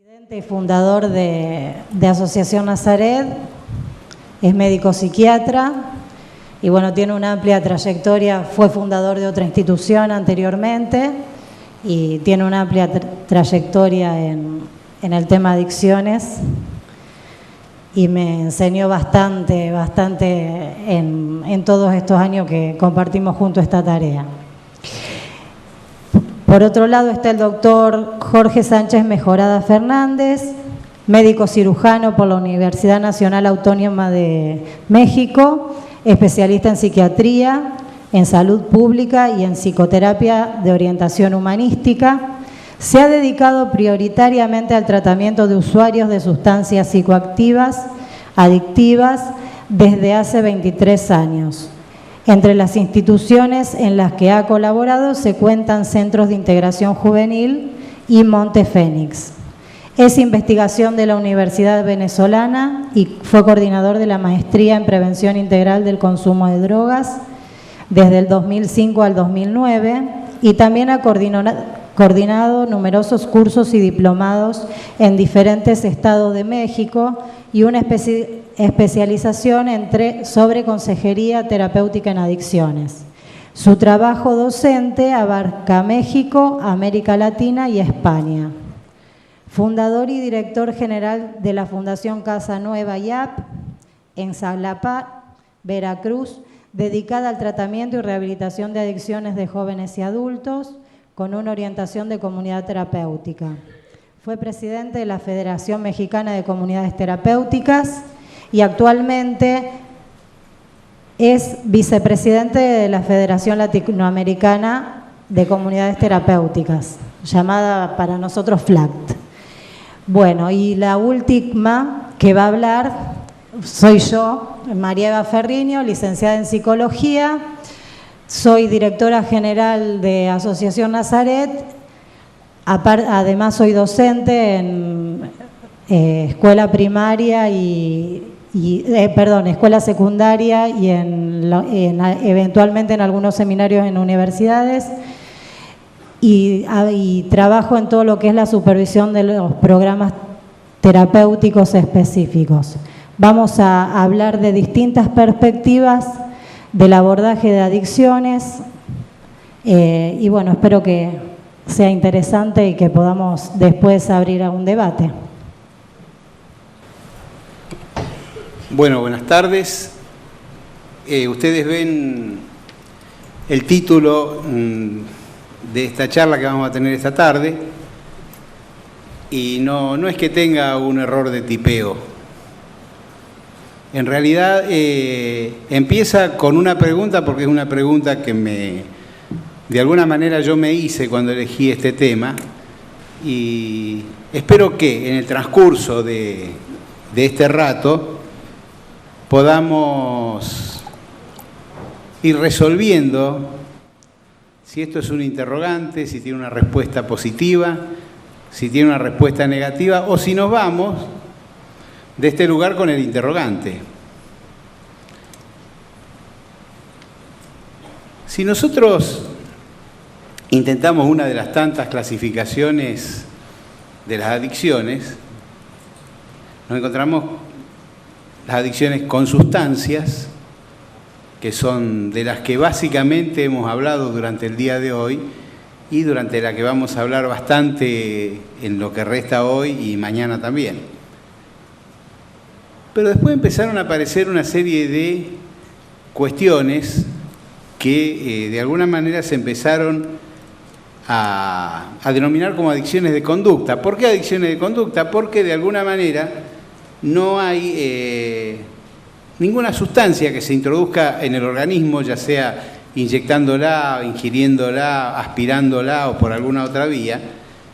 Presidente y fundador de Asociación Nazaret, es médico psiquiatra y bueno, tiene una amplia trayectoria, fue fundador de otra institución anteriormente y tiene una amplia trayectoria en el tema adicciones y me enseñó bastante en todos estos años que compartimos juntos esta tarea. Por otro lado está el doctor Jorge Sánchez Mejorada Fernández, médico cirujano por la Universidad Nacional Autónoma de México, especialista en psiquiatría, en salud pública y en psicoterapia de orientación humanística. Se ha dedicado prioritariamente al tratamiento de usuarios de sustancias psicoactivas, adictivas, desde hace 23 años. Entre las instituciones en las que ha colaborado se cuentan Centros de Integración Juvenil y Monte Fénix. Es investigación de la Universidad Venezolana y fue coordinador de la Maestría en Prevención Integral del Consumo de Drogas desde el 2005 al 2009 y también ha coordinado numerosos cursos y diplomados en diferentes estados de México y una especialización sobre consejería terapéutica en adicciones. Su trabajo docente abarca México, América Latina y España. Fundador y director general de la Fundación Casa Nueva YAP en Xalapa, Veracruz, dedicada al tratamiento y rehabilitación de adicciones de jóvenes y adultos, con una orientación de comunidad terapéutica. Fue presidente de la Federación Mexicana de Comunidades Terapéuticas y actualmente es vicepresidente de la Federación Latinoamericana de Comunidades Terapéuticas, llamada para nosotros FLACT. Bueno, y la última que va a hablar soy yo, María Eva Ferriño, licenciada en Psicología. Soy directora general de Asociación Nazaret, además soy docente en escuela primaria escuela secundaria y eventualmente en algunos seminarios en universidades y trabajo en todo lo que es la supervisión de los programas terapéuticos específicos. Vamos a hablar de distintas perspectivas del abordaje de adicciones y bueno, espero que sea interesante y que podamos después abrir a un debate. Bueno, buenas tardes. Ustedes ven el título de esta charla que vamos a tener esta tarde y no es que tenga un error de tipeo. En realidad empieza con una pregunta porque es una pregunta que de alguna manera yo me hice cuando elegí este tema y espero que en el transcurso de este rato podamos ir resolviendo si esto es un interrogante, si tiene una respuesta positiva, si tiene una respuesta negativa o si nos vamos de este lugar con el interrogante. Si nosotros intentamos una de las tantas clasificaciones de las adicciones, nos encontramos las adicciones con sustancias, que son de las que básicamente hemos hablado durante el día de hoy y durante la que vamos a hablar bastante en lo que resta hoy y mañana también. Pero después empezaron a aparecer una serie de cuestiones que de alguna manera se empezaron a denominar como adicciones de conducta. ¿Por qué adicciones de conducta? Porque de alguna manera no hay ninguna sustancia que se introduzca en el organismo, ya sea inyectándola, ingiriéndola, aspirándola o por alguna otra vía,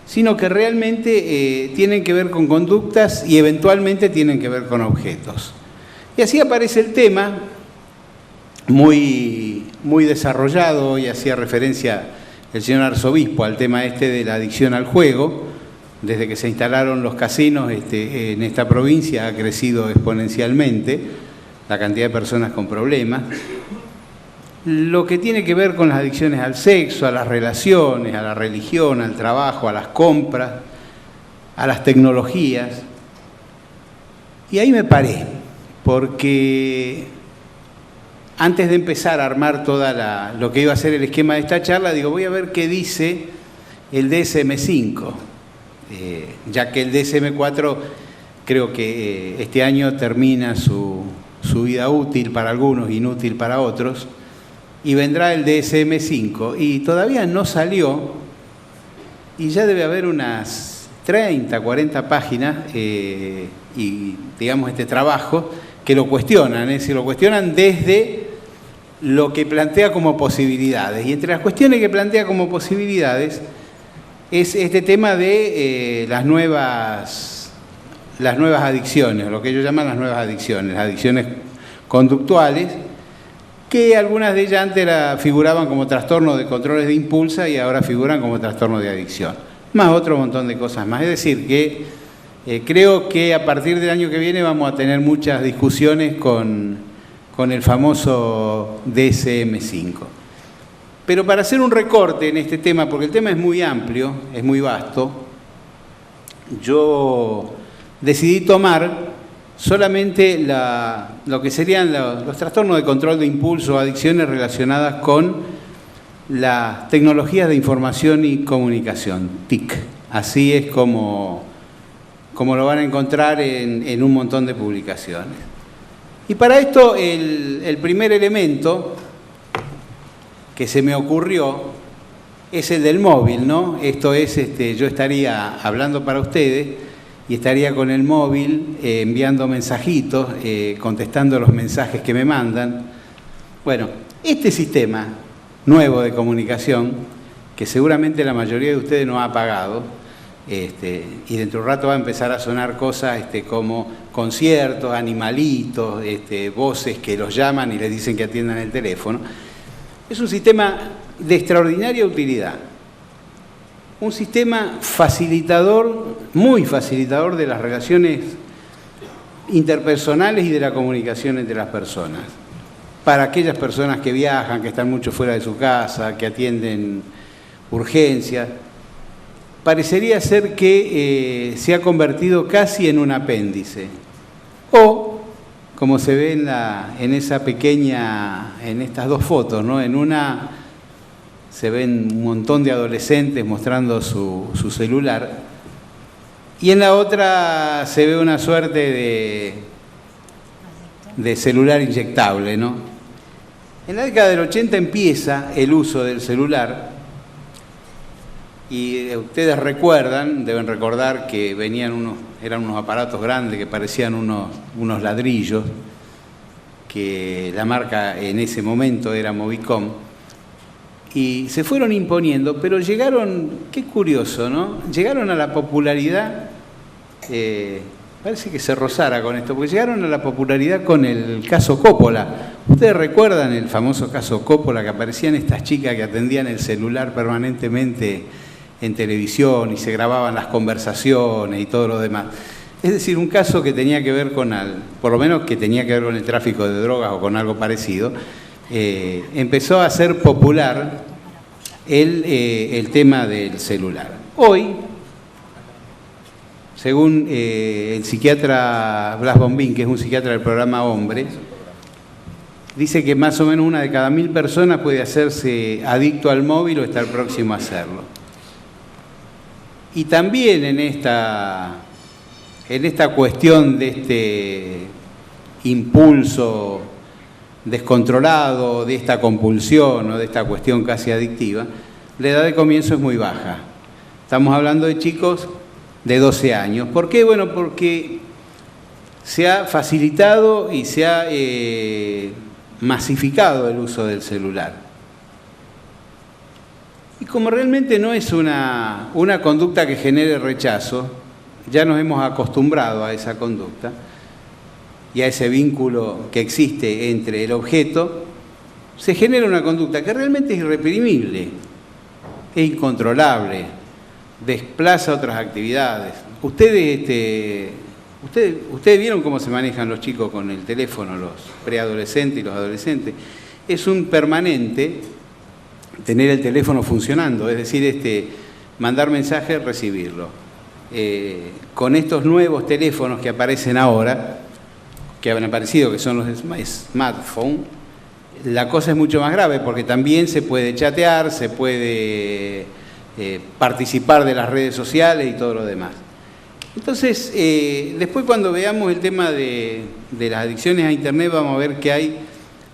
sino que realmente tienen que ver con conductas y eventualmente tienen que ver con objetos. Y así aparece el tema, muy desarrollado, y hacía referencia el señor arzobispo al tema de la adicción al juego. Desde que se instalaron los casinos en esta provincia ha crecido exponencialmente la cantidad de personas con problemas. Lo que tiene que ver con las adicciones al sexo, a las relaciones, a la religión, al trabajo, a las compras, a las tecnologías. Y ahí me paré, porque antes de empezar a armar toda lo que iba a ser el esquema de esta charla, digo, voy a ver qué dice el DSM-5, ya que el DSM-4 creo que este año termina su vida útil para algunos, inútil para otros, y vendrá el DSM-5, y todavía no salió, y ya debe haber unas 30, 40 páginas, y digamos este trabajo, que lo cuestionan, es decir, lo cuestionan desde lo que plantea como posibilidades. Y entre las cuestiones que plantea como posibilidades es este tema de las nuevas adicciones, lo que ellos llaman las nuevas adicciones, las adicciones conductuales, que algunas de ellas antes figuraban como trastornos de controles de impulso y ahora figuran como trastornos de adicción, más otro montón de cosas más. Es decir, que creo que a partir del año que viene vamos a tener muchas discusiones con el famoso DSM-5. Pero para hacer un recorte en este tema, porque el tema es muy amplio, es muy vasto, yo decidí tomar solamente lo que serían los trastornos de control de impulso o adicciones relacionadas con las tecnologías de información y comunicación, TIC. Así es como lo van a encontrar en un montón de publicaciones. Y para esto el primer elemento que se me ocurrió es el del móvil, ¿no? Esto es, yo estaría hablando para ustedes y estaría con el móvil enviando mensajitos, contestando los mensajes que me mandan. Bueno, este sistema nuevo de comunicación, que seguramente la mayoría de ustedes no ha apagado, y dentro de un rato va a empezar a sonar cosas como conciertos, animalitos, voces que los llaman y les dicen que atiendan el teléfono. Es un sistema de extraordinaria utilidad, un sistema facilitador, muy facilitador de las relaciones interpersonales y de la comunicación entre las personas. Para aquellas personas que viajan, que están mucho fuera de su casa, que atienden urgencias, parecería ser que se ha convertido casi en un apéndice. O, como se ve en estas dos fotos, ¿no? En una se ven un montón de adolescentes mostrando su celular, y en la otra se ve una suerte de celular inyectable, ¿no? En la década del 80 empieza el uso del celular, y ustedes deben recordar que eran unos aparatos grandes que parecían unos ladrillos, que la marca en ese momento era Movicom, y se fueron imponiendo, pero llegaron, qué curioso, ¿no? Llegaron a la popularidad, parece que se rozara con esto, porque llegaron a la popularidad con el caso Coppola. ¿Ustedes recuerdan el famoso caso Coppola, que aparecían estas chicas que atendían el celular permanentemente en televisión y se grababan las conversaciones y todo lo demás? Es decir, un caso que tenía que ver por lo menos que tenía que ver con el tráfico de drogas o con algo parecido. Empezó a ser popular el tema del celular. Hoy, según el psiquiatra Blas Bombín, que es un psiquiatra del programa Hombre, dice que más o menos 1 de cada 1000 personas puede hacerse adicto al móvil o estar próximo a hacerlo. Y también en esta cuestión de este impulso descontrolado, de esta compulsión o de esta cuestión casi adictiva, la edad de comienzo es muy baja. Estamos hablando de chicos de 12 años. ¿Por qué? Bueno, porque se ha facilitado y se ha masificado el uso del celular. Y como realmente no es una conducta que genere rechazo, ya nos hemos acostumbrado a esa conducta y a ese vínculo que existe entre el objeto, se genera una conducta que realmente es irreprimible, es incontrolable, desplaza otras actividades. Ustedes vieron cómo se manejan los chicos con el teléfono, los preadolescentes y los adolescentes. Es un permanente tener el teléfono funcionando, es decir, mandar mensajes, recibirlo. con estos nuevos teléfonos que aparecen ahora, que han aparecido, que son los smartphones, la cosa es mucho más grave porque también se puede chatear, se puede participar de las redes sociales y todo lo demás. Entonces, después cuando veamos el tema de las adicciones a Internet, vamos a ver que hay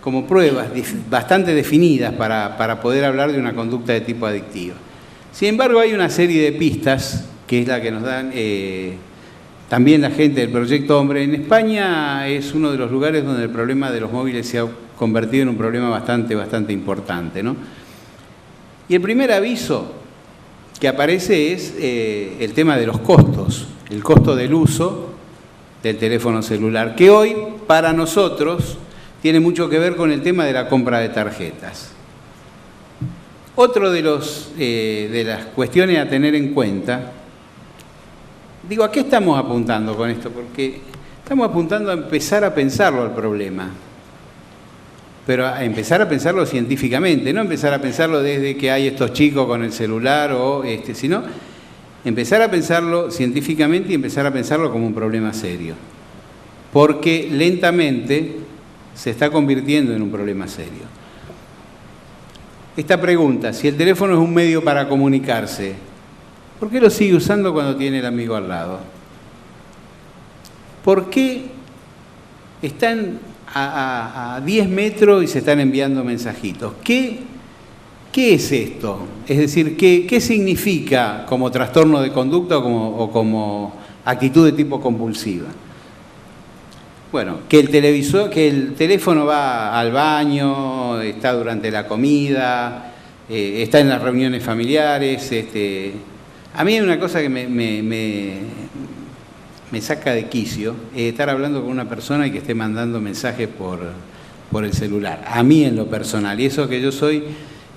como pruebas bastante definidas para poder hablar de una conducta de tipo adictiva. Sin embargo, hay una serie de pistas, que es la que nos dan también la gente del Proyecto Hombre. En España es uno de los lugares donde el problema de los móviles se ha convertido en un problema bastante importante, ¿no? Y el primer aviso que aparece es el tema de los costos, el costo del uso del teléfono celular, que hoy para nosotros tiene mucho que ver con el tema de la compra de tarjetas. Otro de las cuestiones a tener en cuenta, digo, ¿a qué estamos apuntando con esto? Porque estamos apuntando a empezar a pensarlo al problema, pero a empezar a pensarlo científicamente, no empezar a pensarlo desde que hay estos chicos con el celular, sino empezar a pensarlo científicamente y empezar a pensarlo como un problema serio, porque lentamente se está convirtiendo en un problema serio. Esta pregunta, si el teléfono es un medio para comunicarse, ¿por qué lo sigue usando cuando tiene el amigo al lado? ¿Por qué están a 10 metros y se están enviando mensajitos? ¿Qué es esto? Es decir, ¿qué significa como trastorno de conducta o como actitud de tipo compulsiva? Bueno, que el teléfono va al baño, está durante la comida, está en las reuniones familiares. A mí hay una cosa que me saca de quicio, estar hablando con una persona y que esté mandando mensajes por el celular. A mí en lo personal, y eso que yo soy,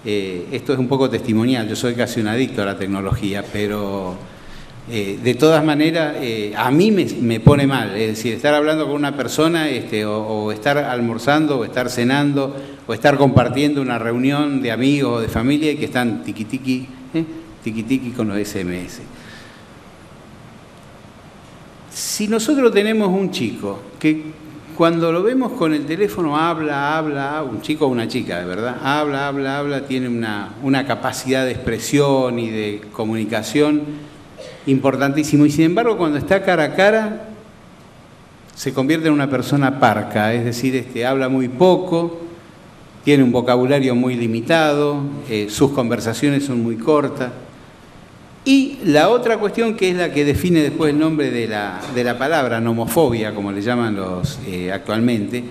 esto es un poco testimonial, yo soy casi un adicto a la tecnología, pero de todas maneras a mí me pone mal, es decir, estar hablando con una persona o estar almorzando o estar cenando o estar compartiendo una reunión de amigos o de familia y que están tiqui con los SMS. Si nosotros tenemos un chico que cuando lo vemos con el teléfono habla, un chico o una chica, de verdad, habla, tiene una capacidad de expresión y de comunicación importantísimo, y sin embargo cuando está cara a cara se convierte en una persona parca, es decir, habla muy poco, tiene un vocabulario muy limitado, sus conversaciones son muy cortas. Y la otra cuestión, que es la que define después el nombre de la palabra, nomofobia, como le llaman actualmente,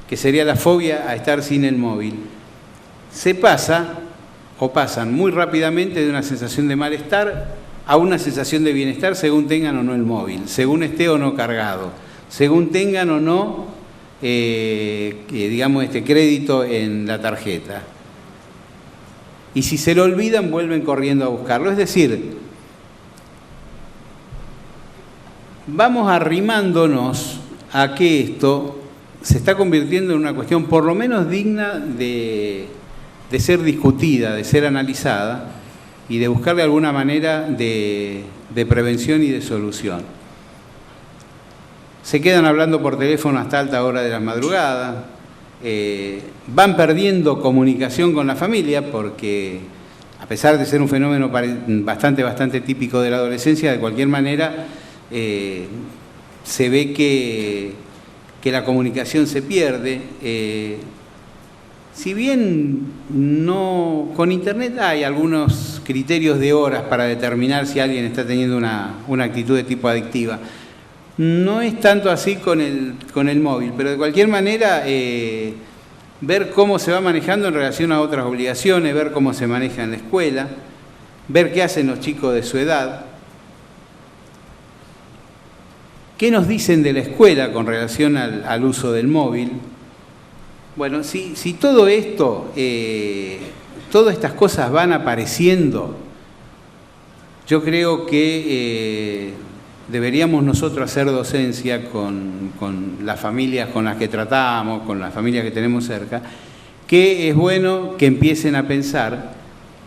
que sería la fobia a estar sin el móvil, pasan muy rápidamente de una sensación de malestar a una sensación de bienestar según tengan o no el móvil, según esté o no cargado, según tengan o no, crédito en la tarjeta. Y si se lo olvidan, vuelven corriendo a buscarlo. Es decir, vamos arrimándonos a que esto se está convirtiendo en una cuestión por lo menos digna de ser discutida, de ser analizada y de buscarle alguna manera de prevención y de solución. Se quedan hablando por teléfono hasta alta hora de la madrugada, van perdiendo comunicación con la familia porque, a pesar de ser un fenómeno bastante típico de la adolescencia, de cualquier manera se ve que la comunicación se pierde. Si bien con Internet hay algunos criterios de horas para determinar si alguien está teniendo una actitud de tipo adictiva, no es tanto así con el móvil, pero de cualquier manera ver cómo se va manejando en relación a otras obligaciones, ver cómo se maneja en la escuela, ver qué hacen los chicos de su edad, qué nos dicen de la escuela con relación al uso del móvil. Bueno, si todo esto, todas estas cosas van apareciendo, yo creo que deberíamos nosotros hacer docencia con las familias con las que tratamos, con las familias que tenemos cerca, que es bueno que empiecen a pensar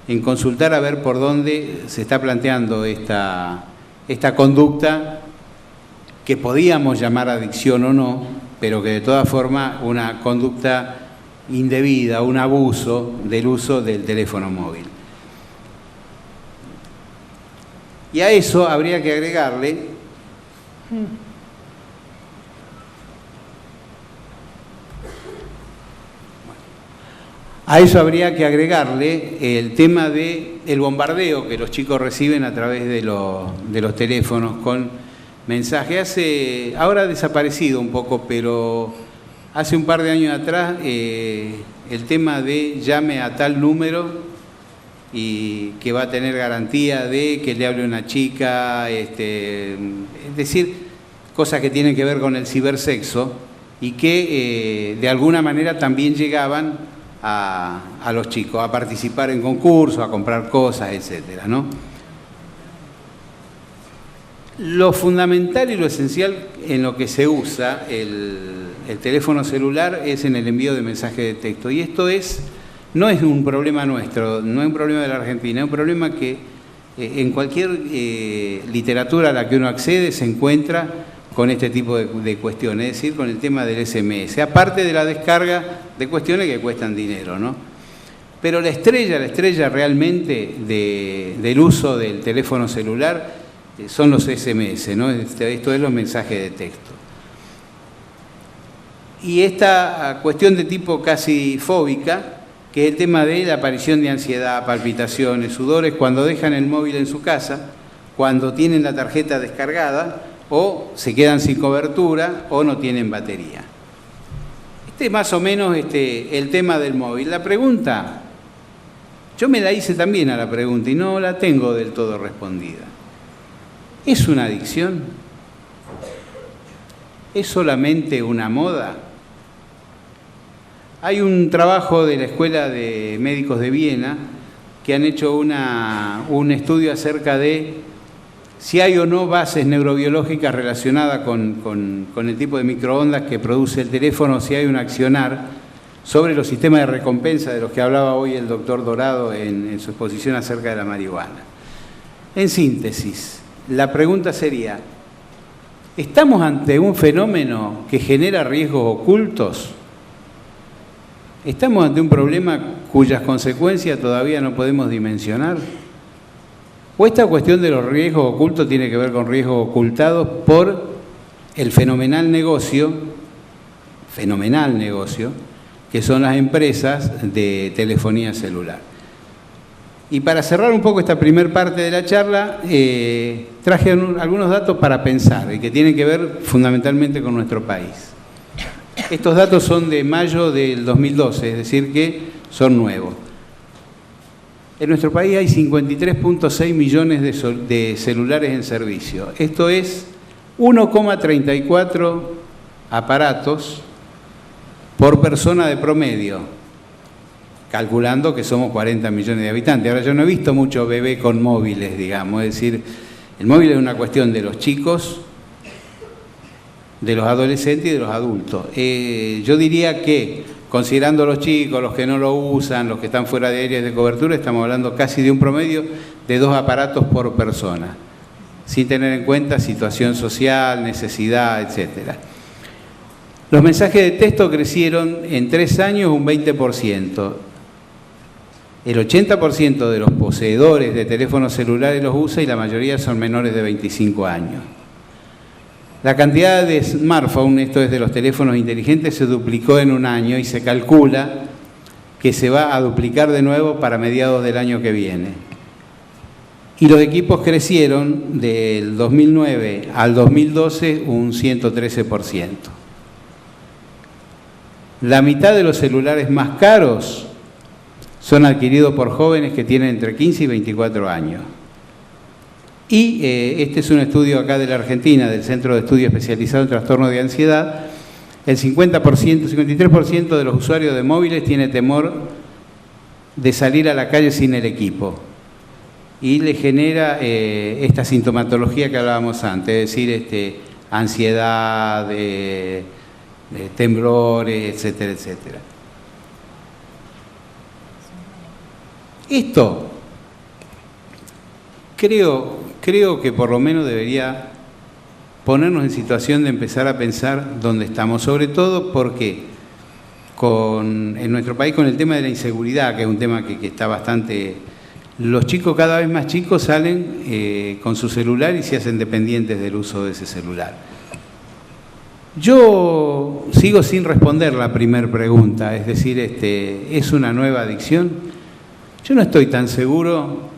en consultar a ver por dónde se está planteando esta esta conducta que podíamos llamar adicción o no, pero que de todas formas una conducta indebida, un abuso del uso del teléfono móvil. Y a eso habría que agregarle el tema del bombardeo que los chicos reciben a través de los teléfonos con mensajes. Ahora ha desaparecido un poco, pero hace un par de años atrás el tema de llame a tal número y que va a tener garantía de que le hable una chica, es decir, cosas que tienen que ver con el cibersexo y que de alguna manera también llegaban a los chicos a participar en concursos, a comprar cosas, etcétera, ¿no? Lo fundamental y lo esencial en lo que se usa el teléfono celular es en el envío de mensajes de texto. Y esto no es un problema nuestro, no es un problema de la Argentina, es un problema que en cualquier literatura a la que uno accede se encuentra con este tipo de cuestiones, es decir, con el tema del SMS, aparte de la descarga de cuestiones que cuestan dinero, ¿no? Pero la estrella realmente del uso del teléfono celular son los SMS, ¿no? Esto es los mensajes de texto. Y esta cuestión de tipo casi fóbica, que es el tema de la aparición de ansiedad, palpitaciones, sudores, cuando dejan el móvil en su casa, cuando tienen la tarjeta descargada, o se quedan sin cobertura, o no tienen batería. Este es más o menos el tema del móvil. La pregunta, yo me la hice también a la pregunta y no la tengo del todo respondida. ¿Es una adicción? ¿Es solamente una moda? Hay un trabajo de la Escuela de Médicos de Viena que han hecho un estudio acerca de si hay o no bases neurobiológicas relacionadas con el tipo de microondas que produce el teléfono, si hay un accionar sobre los sistemas de recompensa de los que hablaba hoy el doctor Dorado en su exposición acerca de la marihuana. En síntesis, la pregunta sería, ¿estamos ante un fenómeno que genera riesgos ocultos? ¿Estamos ante un problema cuyas consecuencias todavía no podemos dimensionar? ¿O esta cuestión de los riesgos ocultos tiene que ver con riesgos ocultados por el fenomenal negocio que son las empresas de telefonía celular? Y para cerrar un poco esta primera parte de la charla, traje algunos datos para pensar y que tienen que ver fundamentalmente con nuestro país. Estos datos son de mayo del 2012, es decir que son nuevos. En nuestro país hay 53.6 millones de celulares en servicio. Esto es 1,34 aparatos por persona de promedio, calculando que somos 40 millones de habitantes. Ahora, yo no he visto mucho bebé con móviles, digamos, es decir, el móvil es una cuestión de los chicos, de los adolescentes y de los adultos. Yo diría que, considerando los chicos, los que no lo usan, los que están fuera de áreas de cobertura, estamos hablando casi de un promedio de 2 aparatos por persona, sin tener en cuenta situación social, necesidad, etcétera. Los mensajes de texto crecieron en 3 años un 20%. El 80% de los poseedores de teléfonos celulares los usa y la mayoría son menores de 25 años. La cantidad de smartphones, esto es de los teléfonos inteligentes, se duplicó en un año y se calcula que se va a duplicar de nuevo para mediados del año que viene. Y los equipos crecieron del 2009 al 2012 un 113%. La mitad de los celulares más caros son adquiridos por jóvenes que tienen entre 15 y 24 años. Y este es un estudio acá de la Argentina, del Centro de Estudio Especializado en Trastornos de Ansiedad. El 53% de los usuarios de móviles tiene temor de salir a la calle sin el equipo. Y le genera esta sintomatología que hablábamos antes, es decir, ansiedad, temblores, etcétera, etcétera. Esto creo creo que por lo menos debería ponernos en situación de empezar a pensar dónde estamos, sobre todo porque en nuestro país con el tema de la inseguridad, que es un tema que está bastante... Los chicos cada vez más chicos salen con su celular y se hacen dependientes del uso de ese celular. Yo sigo sin responder la primera pregunta, es decir, ¿es una nueva adicción? Yo no estoy tan seguro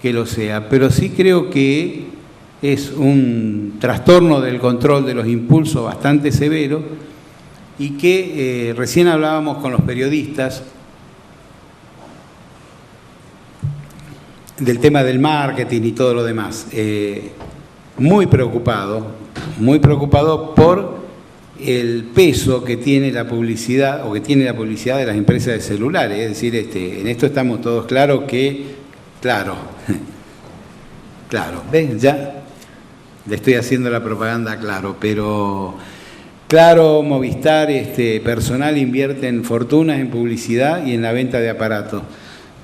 que lo sea, pero sí creo que es un trastorno del control de los impulsos bastante severo y que recién hablábamos con los periodistas del tema del marketing y todo lo demás. Muy preocupado por el peso que tiene la publicidad o que tiene la publicidad de las empresas de celulares. Es decir, en esto estamos todos claros que, claro, ¿ves? Ya le estoy haciendo la propaganda, claro, pero Claro, Movistar, personal invierten fortunas en publicidad y en la venta de aparatos,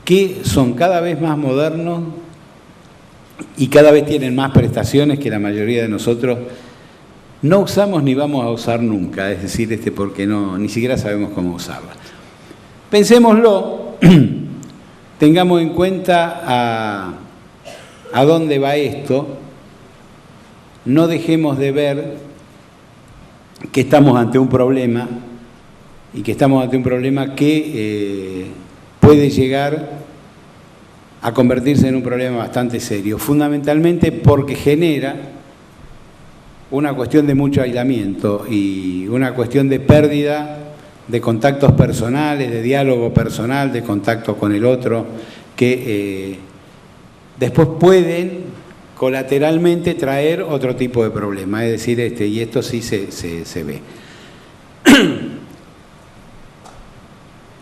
que son cada vez más modernos y cada vez tienen más prestaciones que la mayoría de nosotros no usamos ni vamos a usar nunca, es decir, porque ni siquiera sabemos cómo usarla. Pensémoslo, tengamos en cuenta a dónde va esto, no dejemos de ver que estamos ante un problema y que estamos ante un problema que puede llegar a convertirse en un problema bastante serio, fundamentalmente porque genera una cuestión de mucho aislamiento y una cuestión de pérdida de contactos personales, de diálogo personal, de contacto con el otro, que después pueden colateralmente traer otro tipo de problema, es decir, y esto sí se ve.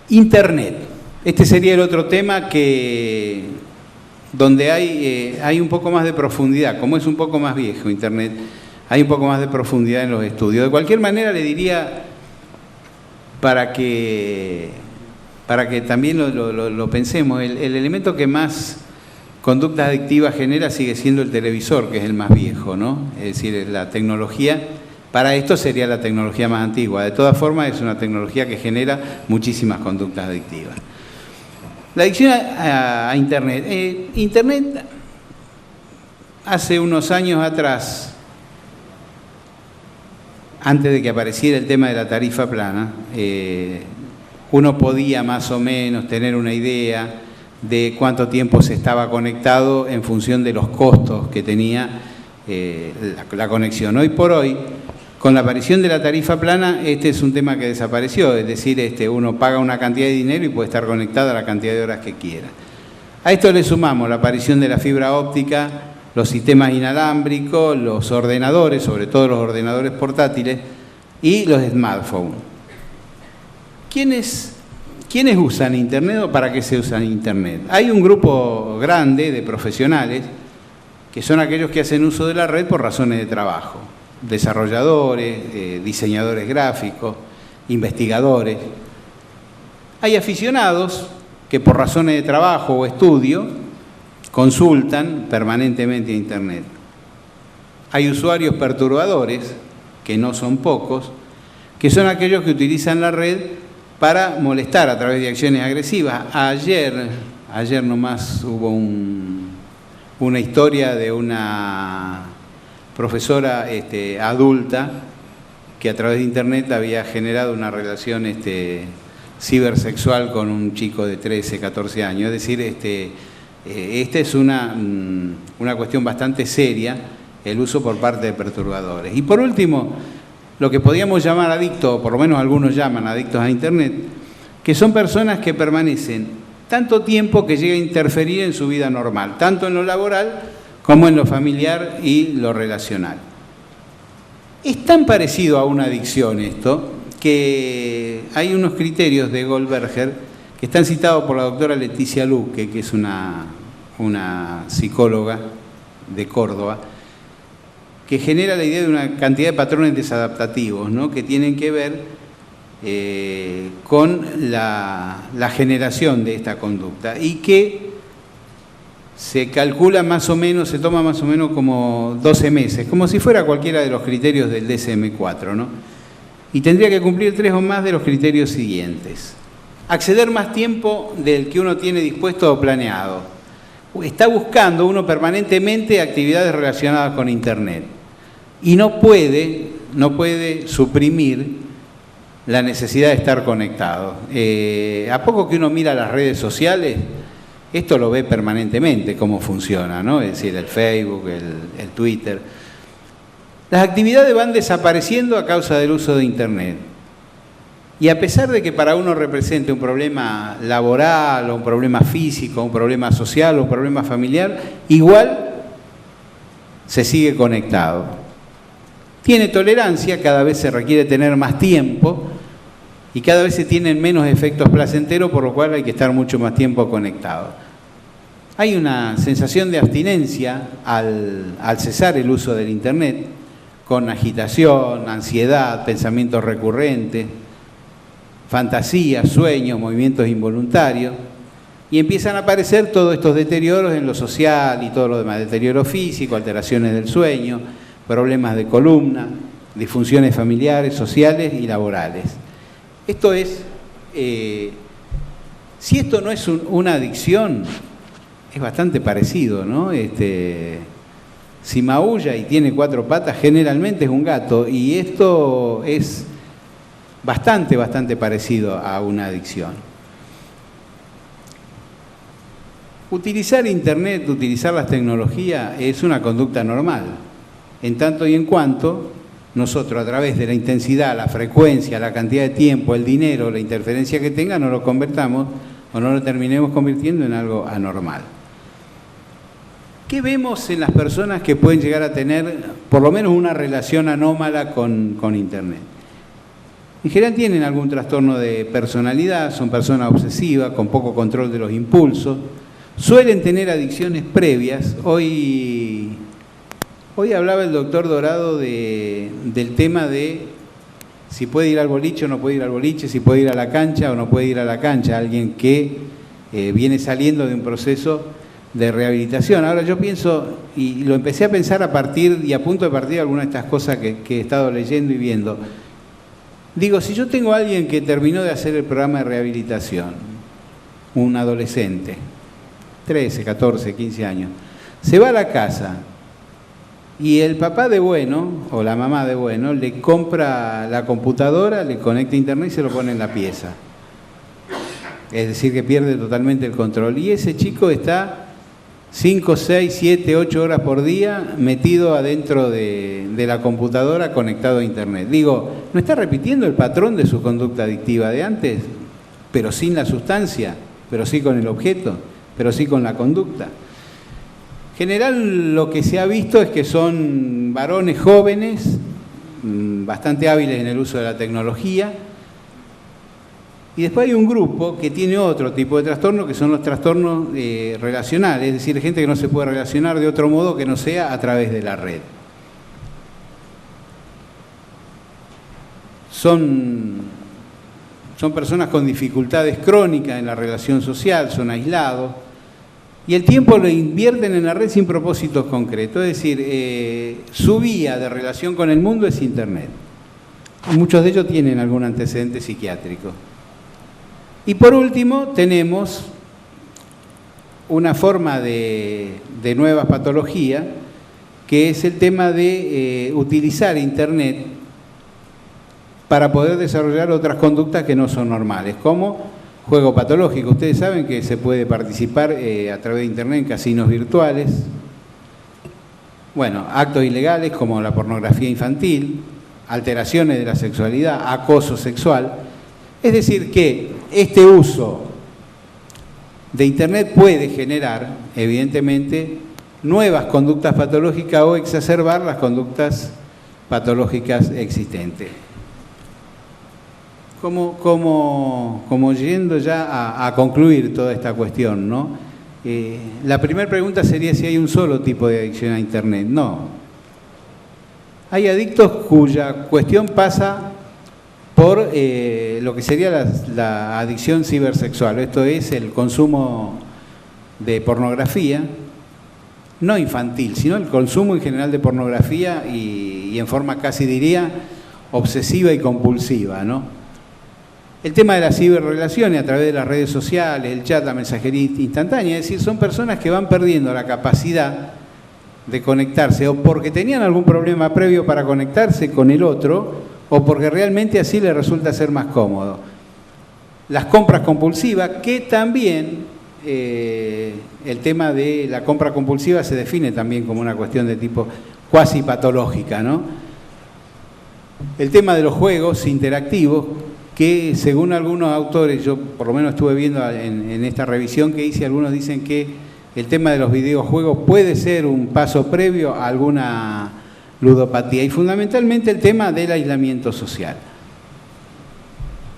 Internet. Este sería el otro tema donde hay un poco más de profundidad, como es un poco más viejo Internet, hay un poco más de profundidad en los estudios. De cualquier manera le diría, para que también lo pensemos, el elemento que más conductas adictivas genera sigue siendo el televisor, que es el más viejo, ¿no? Es decir, la tecnología, para esto sería la tecnología más antigua. De todas formas, es una tecnología que genera muchísimas conductas adictivas. La adicción a Internet. Internet, hace unos años atrás, antes de que apareciera el tema de la tarifa plana, uno podía más o menos tener una idea de cuánto tiempo se estaba conectado en función de los costos que tenía la conexión. Hoy por hoy, con la aparición de la tarifa plana, este es un tema que desapareció, es decir, uno paga una cantidad de dinero y puede estar conectado a la cantidad de horas que quiera. A esto le sumamos la aparición de la fibra óptica, los sistemas inalámbricos, los ordenadores, sobre todo los ordenadores portátiles, y los smartphones. ¿Quiénes usan Internet o para qué se usa Internet? Hay un grupo grande de profesionales que son aquellos que hacen uso de la red por razones de trabajo. Desarrolladores, diseñadores gráficos, investigadores. Hay aficionados que por razones de trabajo o estudio consultan permanentemente Internet. Hay usuarios perturbadores, que no son pocos, que son aquellos que utilizan la red para molestar a través de acciones agresivas. Ayer nomás hubo una historia de una profesora adulta que a través de Internet había generado una relación cibersexual con un chico de 13, 14 años. Es decir, esta es una cuestión bastante seria, el uso por parte de perturbadores. Y por último, lo que podríamos llamar adictos, o por lo menos algunos llaman adictos a Internet, que son personas que permanecen tanto tiempo que llega a interferir en su vida normal, tanto en lo laboral como en lo familiar y lo relacional. Es tan parecido a una adicción esto, que hay unos criterios de Goldberger que están citados por la doctora Leticia Luque, que es una psicóloga de Córdoba, que genera la idea de una cantidad de patrones desadaptativos, ¿no?, que tienen que ver con la generación de esta conducta y que se calcula más o menos, se toma más o menos como 12 meses, como si fuera cualquiera de los criterios del DSM-4, ¿no? Y tendría que cumplir 3 o más de los criterios siguientes. Acceder más tiempo del que uno tiene dispuesto o planeado. Está buscando uno permanentemente actividades relacionadas con Internet. Y no puede suprimir la necesidad de estar conectado. A poco que uno mira las redes sociales, esto lo ve permanentemente, cómo funciona, ¿no? Es decir, el Facebook, el Twitter. Las actividades van desapareciendo a causa del uso de Internet. Y a pesar de que para uno represente un problema laboral, o un problema físico, un problema social, o un problema familiar, igual se sigue conectado. Tiene tolerancia, cada vez se requiere tener más tiempo y cada vez se tienen menos efectos placenteros, por lo cual hay que estar mucho más tiempo conectado. Hay una sensación de abstinencia al cesar el uso del Internet, con agitación, ansiedad, pensamientos recurrentes, fantasías, sueños, movimientos involuntarios, y empiezan a aparecer todos estos deterioros en lo social y todo lo demás, deterioro físico, alteraciones del sueño, problemas de columna, disfunciones familiares, sociales y laborales. Esto es, si esto no es una adicción, es bastante parecido, ¿no? Si maulla y tiene 4 patas, generalmente es un gato, y esto es bastante parecido a una adicción. Utilizar Internet, utilizar las tecnologías es una conducta normal, en tanto y en cuanto nosotros, a través de la intensidad, la frecuencia, la cantidad de tiempo, el dinero, la interferencia que tenga, no lo convertamos o no lo terminemos convirtiendo en algo anormal. ¿Qué vemos en las personas que pueden llegar a tener por lo menos una relación anómala con Internet? En general tienen algún trastorno de personalidad, son personas obsesivas, con poco control de los impulsos, suelen tener adicciones previas. Hoy hablaba el doctor Dorado del tema de si puede ir al boliche o no puede ir al boliche, si puede ir a la cancha o no puede ir a la cancha, alguien que viene saliendo de un proceso de rehabilitación. Ahora yo pienso, y lo empecé a pensar a punto de partir de algunas de estas cosas que he estado leyendo y viendo. Digo, si yo tengo a alguien que terminó de hacer el programa de rehabilitación, un adolescente, 13, 14, 15 años, se va a la casa y el papá de bueno, o la mamá de bueno, le compra la computadora, le conecta a Internet y se lo pone en la pieza. Es decir, que pierde totalmente el control. Y ese chico está 5, 6, 7, 8 horas por día metido adentro de la computadora conectado a Internet. Digo, ¿no está repitiendo el patrón de su conducta adictiva de antes? Pero sin la sustancia, pero sí con el objeto, pero sí con la conducta. En general lo que se ha visto es que son varones jóvenes, bastante hábiles en el uso de la tecnología. Y después hay un grupo que tiene otro tipo de trastorno, que son los trastornos relacionales, es decir, gente que no se puede relacionar de otro modo que no sea a través de la red. Son personas con dificultades crónicas en la relación social, son aislados, y el tiempo lo invierten en la red sin propósitos concretos, es decir, su vía de relación con el mundo es Internet. Muchos de ellos tienen algún antecedente psiquiátrico. Y por último tenemos una forma de nuevas patologías, que es el tema de utilizar Internet para poder desarrollar otras conductas que no son normales, como juego patológico. Ustedes saben que se puede participar a través de Internet en casinos virtuales. Bueno, actos ilegales como la pornografía infantil, alteraciones de la sexualidad, acoso sexual. Es decir, que este uso de Internet puede generar, evidentemente, nuevas conductas patológicas o exacerbar las conductas patológicas existentes. Como yendo ya a concluir toda esta cuestión, ¿no? La primera pregunta sería si hay un solo tipo de adicción a Internet. No. Hay adictos cuya cuestión pasa por lo que sería la adicción cibersexual. Esto es el consumo de pornografía no infantil, sino el consumo en general de pornografía y en forma casi diría obsesiva y compulsiva, ¿no? El tema de las ciberrelaciones a través de las redes sociales, el chat, la mensajería instantánea, es decir, son personas que van perdiendo la capacidad de conectarse o porque tenían algún problema previo para conectarse con el otro o porque realmente así les resulta ser más cómodo. Las compras compulsivas, que también el tema de la compra compulsiva se define también como una cuestión de tipo cuasi patológica, ¿no? El tema de los juegos interactivos, que según algunos autores, yo por lo menos estuve viendo en esta revisión que hice, algunos dicen que el tema de los videojuegos puede ser un paso previo a alguna ludopatía y fundamentalmente el tema del aislamiento social.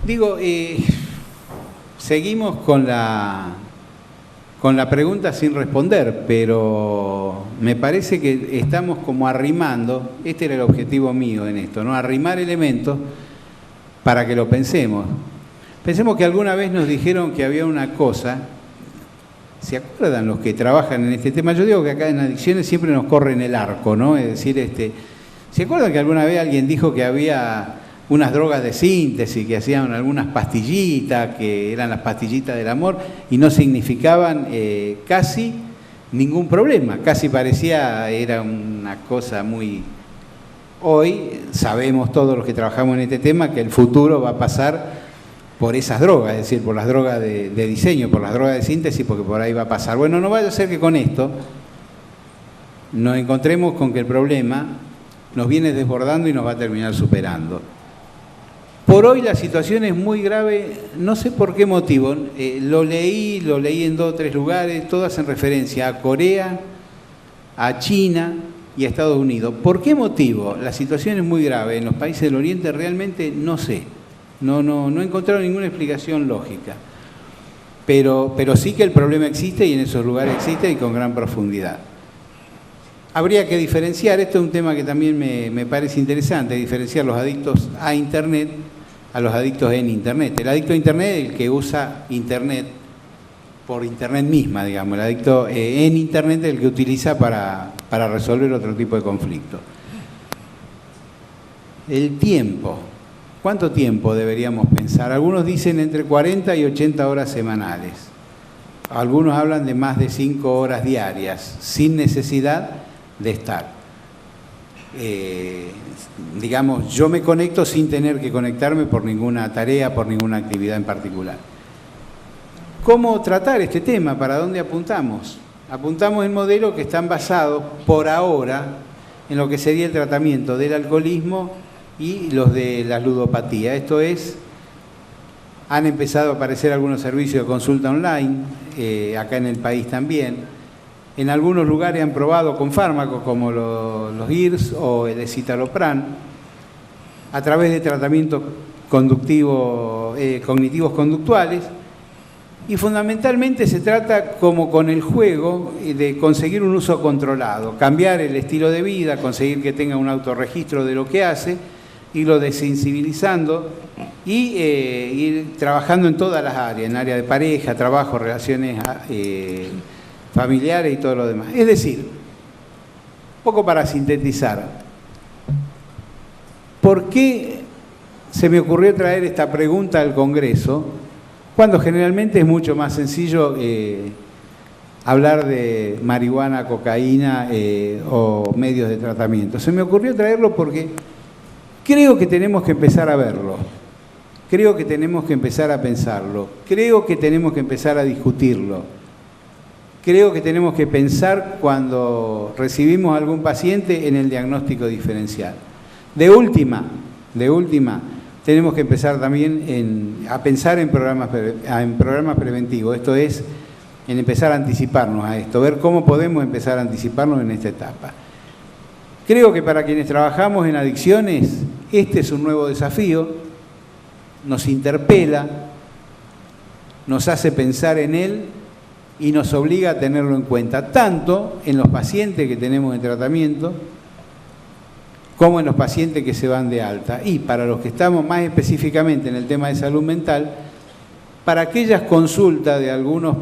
Digo, seguimos con la pregunta sin responder, pero me parece que estamos como arrimando, este era el objetivo mío en esto, ¿no? Arrimar elementos para que lo pensemos. Pensemos que alguna vez nos dijeron que había una cosa, ¿se acuerdan los que trabajan en este tema? Yo digo que acá en adicciones siempre nos corren el arco, ¿no? Es decir, ¿se acuerdan que alguna vez alguien dijo que había unas drogas de síntesis, que hacían algunas pastillitas, que eran las pastillitas del amor, y no significaban casi ningún problema? Casi parecía, era una cosa muy... Hoy sabemos todos los que trabajamos en este tema que el futuro va a pasar por esas drogas, es decir, por las drogas de diseño, por las drogas de síntesis, porque por ahí va a pasar. Bueno, no vaya a ser que con esto nos encontremos con que el problema nos viene desbordando y nos va a terminar superando. Por hoy la situación es muy grave, no sé por qué motivo, lo leí en 2 o 3 lugares, todas en referencia a Corea, a China y a Estados Unidos. ¿Por qué motivo? La situación es muy grave en los países del Oriente, realmente no sé. No encontraron ninguna explicación lógica, pero sí que el problema existe y en esos lugares existe y con gran profundidad. Habría que diferenciar, esto es un tema que también me parece interesante, diferenciar los adictos a Internet a los adictos en Internet. El adicto a Internet es el que usa Internet por Internet misma, digamos. El adicto en Internet es el que utiliza para resolver otro tipo de conflicto. El tiempo. ¿Cuánto tiempo deberíamos pensar? Algunos dicen entre 40 y 80 horas semanales. Algunos hablan de más de 5 horas diarias, sin necesidad de estar. Digamos, yo me conecto sin tener que conectarme por ninguna tarea, por ninguna actividad en particular. ¿Cómo tratar este tema? ¿Para dónde apuntamos? Apuntamos en modelos que están basados, por ahora, en lo que sería el tratamiento del alcoholismo y los de la ludopatía. Esto es, han empezado a aparecer algunos servicios de consulta online, acá en el país también. En algunos lugares han probado con fármacos como los IRS o el escitalopram, a través de tratamientos cognitivos conductuales, y fundamentalmente se trata, como con el juego, de conseguir un uso controlado, cambiar el estilo de vida, conseguir que tenga un autorregistro de lo que hace, irlo desensibilizando y ir trabajando en todas las áreas, en área de pareja, trabajo, relaciones familiares y todo lo demás. Es decir, un poco para sintetizar, ¿por qué se me ocurrió traer esta pregunta al Congreso cuando generalmente es mucho más sencillo hablar de marihuana, cocaína o medios de tratamiento? Se me ocurrió traerlo porque creo que tenemos que empezar a verlo, creo que tenemos que empezar a pensarlo, creo que tenemos que empezar a discutirlo, creo que tenemos que pensar cuando recibimos a algún paciente en el diagnóstico diferencial. De última, tenemos que empezar también a pensar en programas preventivos, esto es, en empezar a anticiparnos a esto, ver cómo podemos empezar a anticiparnos en esta etapa. Creo que para quienes trabajamos en adicciones, este es un nuevo desafío, nos interpela, nos hace pensar en él y nos obliga a tenerlo en cuenta, tanto en los pacientes que tenemos en tratamiento, como en los pacientes que se van de alta. Y para los que estamos más específicamente en el tema de salud mental, para aquellas consultas de algunos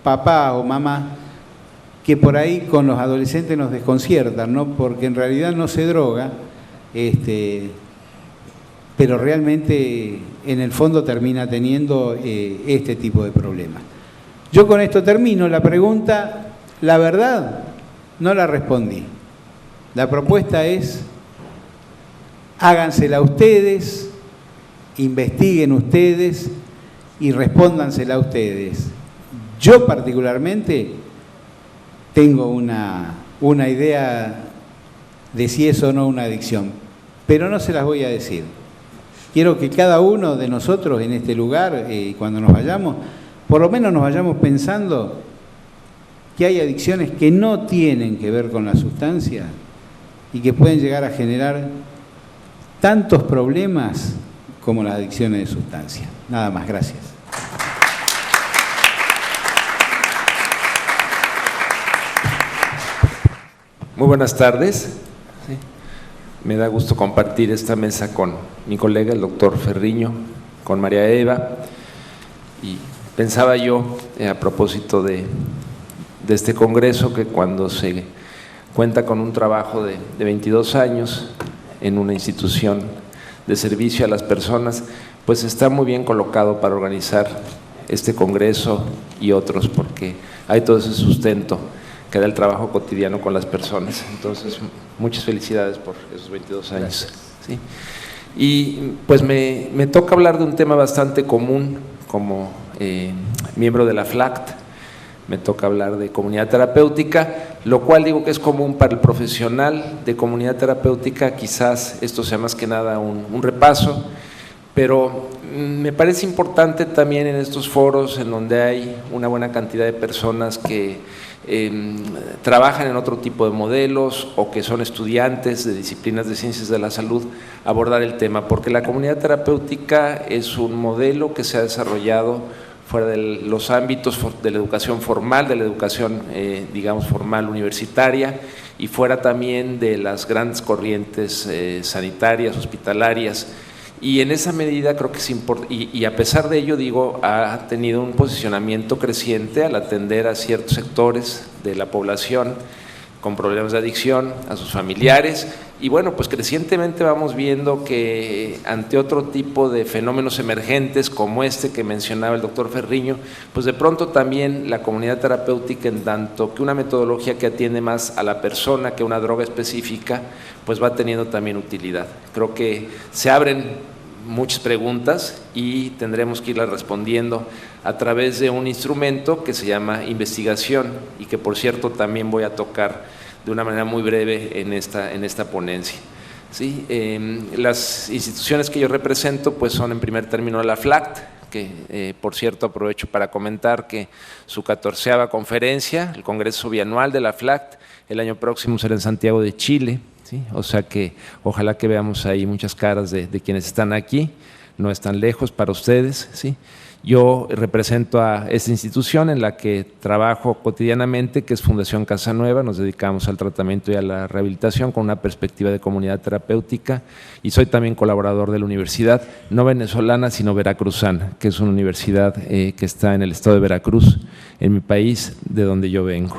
papás o mamás que por ahí con los adolescentes nos desconciertan, ¿no? Porque en realidad no se droga, pero realmente en el fondo termina teniendo este tipo de problemas. Yo con esto termino. La pregunta, la verdad, no la respondí. La propuesta es, hágansela ustedes, investiguen ustedes y respóndansela ustedes. Yo particularmente tengo una idea de si es o no una adicción, pero no se las voy a decir. Quiero que cada uno de nosotros en este lugar, cuando nos vayamos, por lo menos nos vayamos pensando que hay adicciones que no tienen que ver con la sustancia y que pueden llegar a generar tantos problemas como las adicciones de sustancia. Nada más, gracias. Muy buenas tardes. Me da gusto compartir esta mesa con mi colega, el doctor Ferriño, con María Eva. Y pensaba yo, a propósito de este congreso, que cuando se cuenta con un trabajo de 22 años en una institución de servicio a las personas, pues está muy bien colocado para organizar este congreso y otros, porque hay todo ese sustento que da el trabajo cotidiano con las personas. Entonces, muchas felicidades por esos 22 años. ¿Sí? Y pues me toca hablar de un tema bastante común como miembro de la FLACT. Me toca hablar de comunidad terapéutica, lo cual digo que es común para el profesional de comunidad terapéutica. Quizás esto sea más que nada un repaso, pero me parece importante también en estos foros en donde hay una buena cantidad de personas que trabajan en otro tipo de modelos o que son estudiantes de disciplinas de ciencias de la salud, abordar el tema, porque la comunidad terapéutica es un modelo que se ha desarrollado fuera de los ámbitos de la educación formal, de la educación, digamos, formal universitaria, y fuera también de las grandes corrientes sanitarias, hospitalarias. Y en esa medida creo que es importante, y a pesar de ello, digo, ha tenido un posicionamiento creciente al atender a ciertos sectores de la población con problemas de adicción, a sus familiares, y bueno, pues crecientemente vamos viendo que ante otro tipo de fenómenos emergentes como este que mencionaba el doctor Ferriño, pues de pronto también la comunidad terapéutica, en tanto que una metodología que atiende más a la persona que una droga específica, pues va teniendo también utilidad. Creo que se abren muchas preguntas y tendremos que irlas respondiendo a través de un instrumento que se llama investigación y que, por cierto, también voy a tocar de una manera muy breve en esta ponencia. ¿Sí? Las instituciones que yo represento pues son en primer término la FLACT, que por cierto aprovecho para comentar que su 14ª conferencia, el Congreso Bianual de la FLACT, el año próximo será en Santiago de Chile. ¿Sí? O sea que ojalá que veamos ahí muchas caras de quienes están aquí, no están lejos para ustedes. ¿Sí? Yo represento a esta institución en la que trabajo cotidianamente, que es Fundación Casa Nueva. Nos dedicamos al tratamiento y a la rehabilitación con una perspectiva de comunidad terapéutica, y soy también colaborador de la universidad, no venezolana sino veracruzana, que es una universidad que está en el estado de Veracruz, en mi país, de donde yo vengo.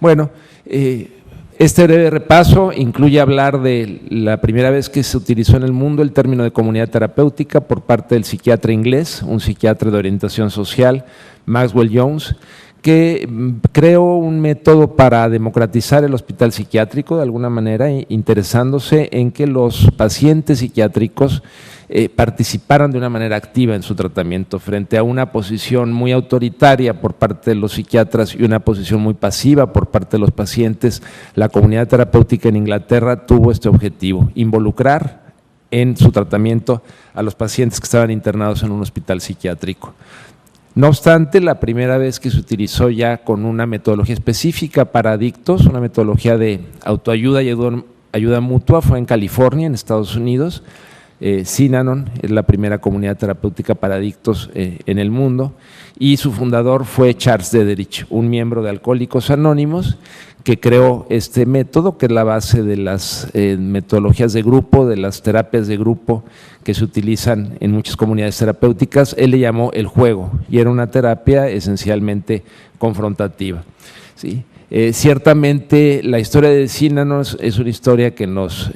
Bueno, este breve repaso incluye hablar de la primera vez que se utilizó en el mundo el término de comunidad terapéutica por parte del psiquiatra inglés, un psiquiatra de orientación social, Maxwell Jones, que creó un método para democratizar el hospital psiquiátrico de alguna manera, interesándose en que los pacientes psiquiátricos participaran de una manera activa en su tratamiento frente a una posición muy autoritaria por parte de los psiquiatras y una posición muy pasiva por parte de los pacientes. La comunidad terapéutica en Inglaterra tuvo este objetivo: involucrar en su tratamiento a los pacientes que estaban internados en un hospital psiquiátrico. No obstante, la primera vez que se utilizó ya con una metodología específica para adictos, una metodología de autoayuda y ayuda mutua, fue en California, en Estados Unidos. Synanon es la primera comunidad terapéutica para adictos en el mundo, y su fundador fue Charles Dederich, un miembro de Alcohólicos Anónimos, que creó este método, que es la base de las metodologías de grupo, de las terapias de grupo que se utilizan en muchas comunidades terapéuticas. Él le llamó el juego y era una terapia esencialmente confrontativa, ¿sí? Ciertamente la historia de Synanon es una historia que nos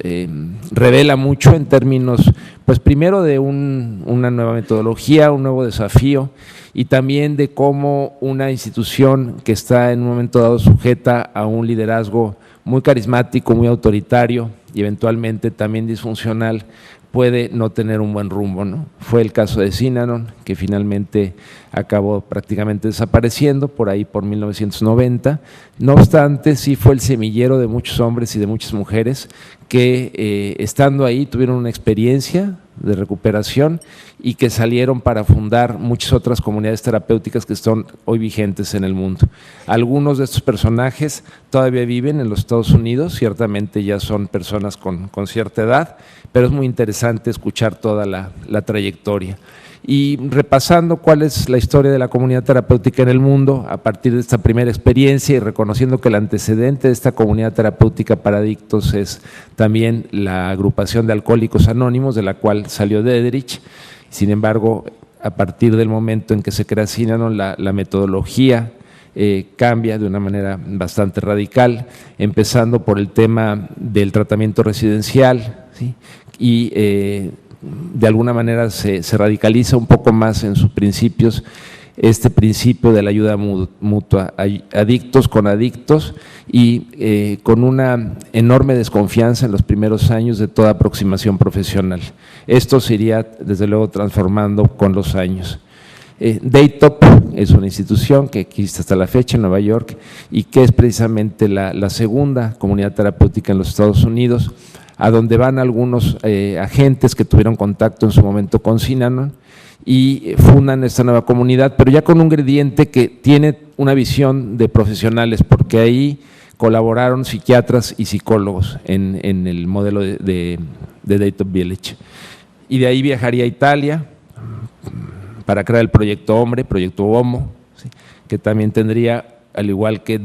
revela mucho en términos, pues primero de una nueva metodología, un nuevo desafío, y también de cómo una institución que está en un momento dado sujeta a un liderazgo muy carismático, muy autoritario y eventualmente también disfuncional, puede no tener un buen rumbo, ¿no? Fue el caso de Synanon, que finalmente acabó prácticamente desapareciendo por ahí por 1990. No obstante, sí fue el semillero de muchos hombres y de muchas mujeres que estando ahí tuvieron una experiencia de recuperación y que salieron para fundar muchas otras comunidades terapéuticas que están hoy vigentes en el mundo. Algunos de estos personajes todavía viven en los Estados Unidos, ciertamente ya son personas con cierta edad, pero es muy interesante escuchar toda la trayectoria. Y repasando cuál es la historia de la comunidad terapéutica en el mundo a partir de esta primera experiencia y reconociendo que el antecedente de esta comunidad terapéutica para adictos es también la agrupación de Alcohólicos Anónimos, de la cual salió Dedrich. Sin embargo, a partir del momento en que se crea Synanon, la metodología cambia de una manera bastante radical, empezando por el tema del tratamiento residencial, ¿sí? Y de alguna manera se radicaliza un poco más en sus principios este principio de la ayuda mutua, adictos con adictos y con una enorme desconfianza en los primeros años de toda aproximación profesional. Esto se iría desde luego transformando con los años. Daytop es una institución que existe hasta la fecha en Nueva York y que es precisamente la segunda comunidad terapéutica en los Estados Unidos, a donde van algunos agentes que tuvieron contacto en su momento con Synanon y fundan esta nueva comunidad, pero ya con un ingrediente que tiene una visión de profesionales, porque ahí colaboraron psiquiatras y psicólogos en el modelo de Daytop Village. Y de ahí viajaría a Italia para crear el Proyecto Hombre, Proyecto Homo, ¿sí? Que también tendría, al igual que